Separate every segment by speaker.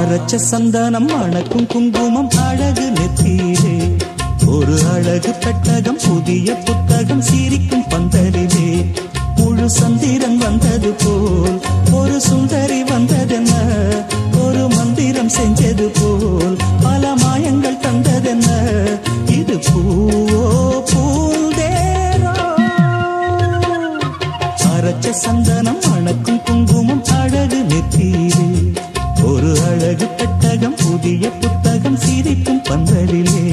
Speaker 1: அரைச்ச சந்தனம் அணக்கும் குங்குமம் அழகு நெத்தியிலே ஒரு அழகு பெட்டகம் புதிய புத்தகம் சிரிக்கும் பந்தலிலே முழு சந்திரன் வந்தது போல் ஒரு சுந்தரி வந்ததென்ன ஒரு மந்திரம் செஞ்சது போல் பல மாயங்கள் தந்ததென்ன இது பூவோ பூந்தேரோ அரைச்ச சந்தனம் அணக்கும் குங்குமம் அழகு நெத்தியிலே ஒரு அழகு பெட்டகம் புதிய புத்தகம் சிரிக்கும் பந்தலிலே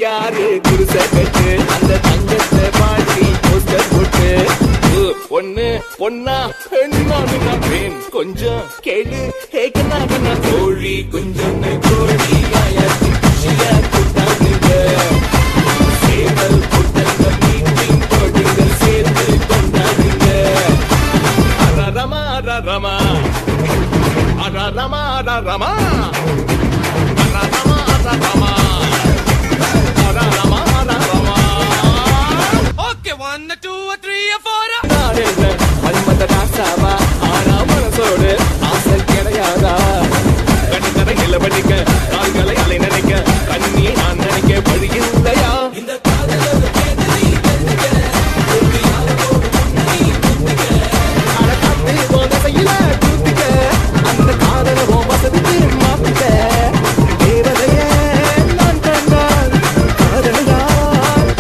Speaker 2: யாரு குருச கட்டு அந்த தங்கத்தை பாட்டி போஸ்டர் போட்டு பொண்ணு பொண்ணா பெண்ணா பேன் கொஞ்சம் கேளு கேட்கனா கோழி கொஞ்சம் கோழி ஆயாச்சு குஷியா கூட்டாங்க சேவல் கூட்டங்க மீட்டிங் போடுங்க சேர்த்து கொண்டாடுங்க அரரமா அரரமா அரரமா அரரமா அரரமா அரரமா மனசோடு ஆசை கிடையாதா கண்களை நிலவடிக்க கால்களை அலை நினைக்க கண்ணியை நான் நினைக்க வழி இல்லையா இந்த அந்த காதல வசதிக்கு மாத்திக்க தேவதைய நான் கண்டால் காதலையா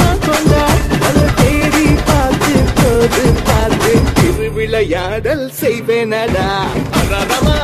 Speaker 2: நான் கொண்டால் அதை தேடி பார்த்து போது பார்த்து திருவிளையாடல் செய்வேனடா அரரமா